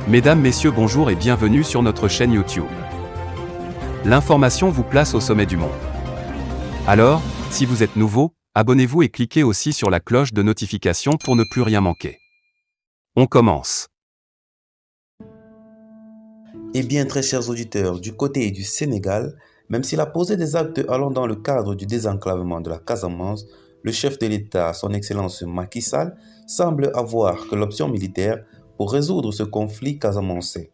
Mesdames, Messieurs, bonjour et bienvenue sur notre chaîne YouTube. L'information vous place au sommet du monde. Alors, si vous êtes nouveau, abonnez-vous et cliquez aussi sur la cloche de notification pour ne plus rien manquer. On commence. Eh bien, très chers auditeurs, du côté du Sénégal, même s'il a posé des actes allant dans le cadre du désenclavement de la Casamance, le chef de l'État, son Excellence Macky Sall, semble avoir que l'option militaire pour résoudre ce conflit casamançais.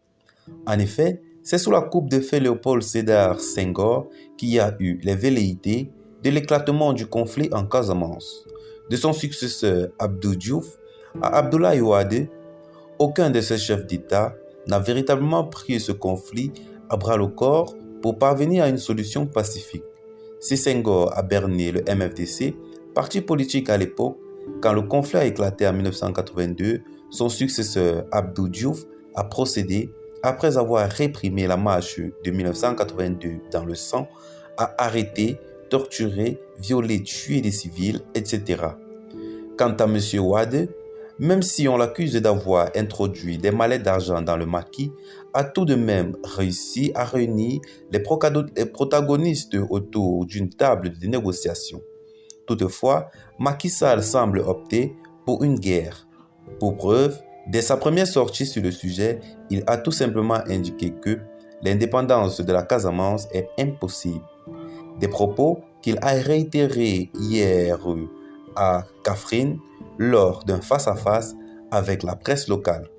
En effet, c'est sous la coupe de feu Léopold Sédar Senghor qu'il y a eu les velléités de l'éclatement du conflit en Casamance. De son successeur Abdou Diouf à Abdoulaye Wade, aucun de ces chefs d'État n'a véritablement pris ce conflit à bras-le-corps pour parvenir à une solution pacifique. Si Senghor a berné le MFDC, parti politique à l'époque, quand le conflit a éclaté en 1982, son successeur Abdou Diouf a procédé, après avoir réprimé la marche de 1982 dans le sang, à arrêter, torturer, violer, tuer des civils, etc. Quant à M. Wade, même si on l'accuse d'avoir introduit des mallets d'argent dans le maquis, a tout de même réussi à réunir les protagonistes autour d'une table de négociation. Toutefois, Macky Sall semble opter pour une guerre. Pour preuve, dès sa première sortie sur le sujet, il a tout simplement indiqué que l'indépendance de la Casamance est impossible. Des propos qu'il a réitérés hier à Kaffrine lors d'un face-à-face avec la presse locale.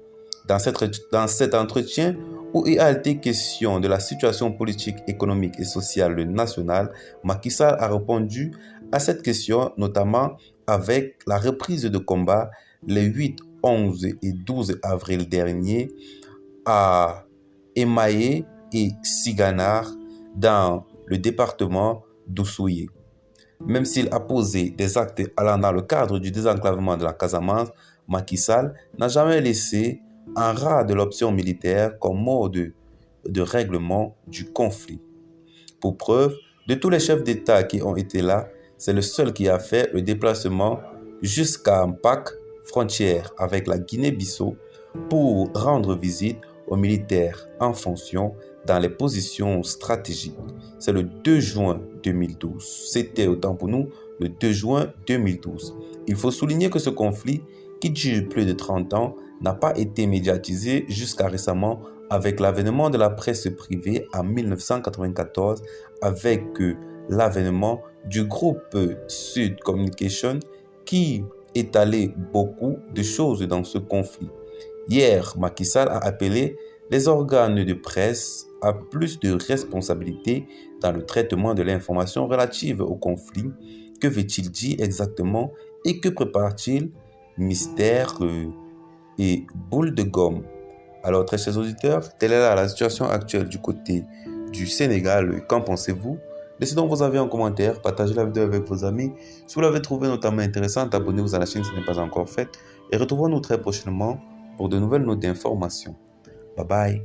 Dans cet entretien où il a été question de la situation politique, économique et sociale nationale, Macky Sall a répondu à cette question notamment avec la reprise de combat les 8, 11 et 12 avril dernier à Emaye et Siganar dans le département d'Oussouyé. Même s'il a posé des actes allant dans le cadre du désenclavement de la Casamance, Macky Sall n'a jamais laissé en rade de l'option militaire comme mode de règlement du conflit. Pour preuve, de tous les chefs d'État qui ont été là, c'est le seul qui a fait le déplacement jusqu'à Mpac, frontière avec la Guinée-Bissau, pour rendre visite aux militaires en fonction dans les positions stratégiques. C'est le 2 juin 2012. C'était autant pour nous le 2 juin 2012. Il faut souligner que ce conflit, qui dure plus de 30 ans, n'a pas été médiatisé jusqu'à récemment avec l'avènement de la presse privée en 1994, avec l'avènement du groupe Sud Communication qui étalait beaucoup de choses dans ce conflit. Hier, Macky Sall a appelé les organes de presse à plus de responsabilité dans le traitement de l'information relative au conflit. Que veut-il dire exactement et que prépare-t-il? Mystère et boule de gomme. Alors, très chers auditeurs, telle est la situation actuelle du côté du Sénégal. Qu'en pensez-vous? Laissez donc vos avis en commentaire, partagez la vidéo avec vos amis. Si vous l'avez trouvée notamment intéressante, abonnez-vous à la chaîne si ce n'est pas encore fait. Et retrouvons-nous très prochainement pour de nouvelles notes d'information. Bye bye.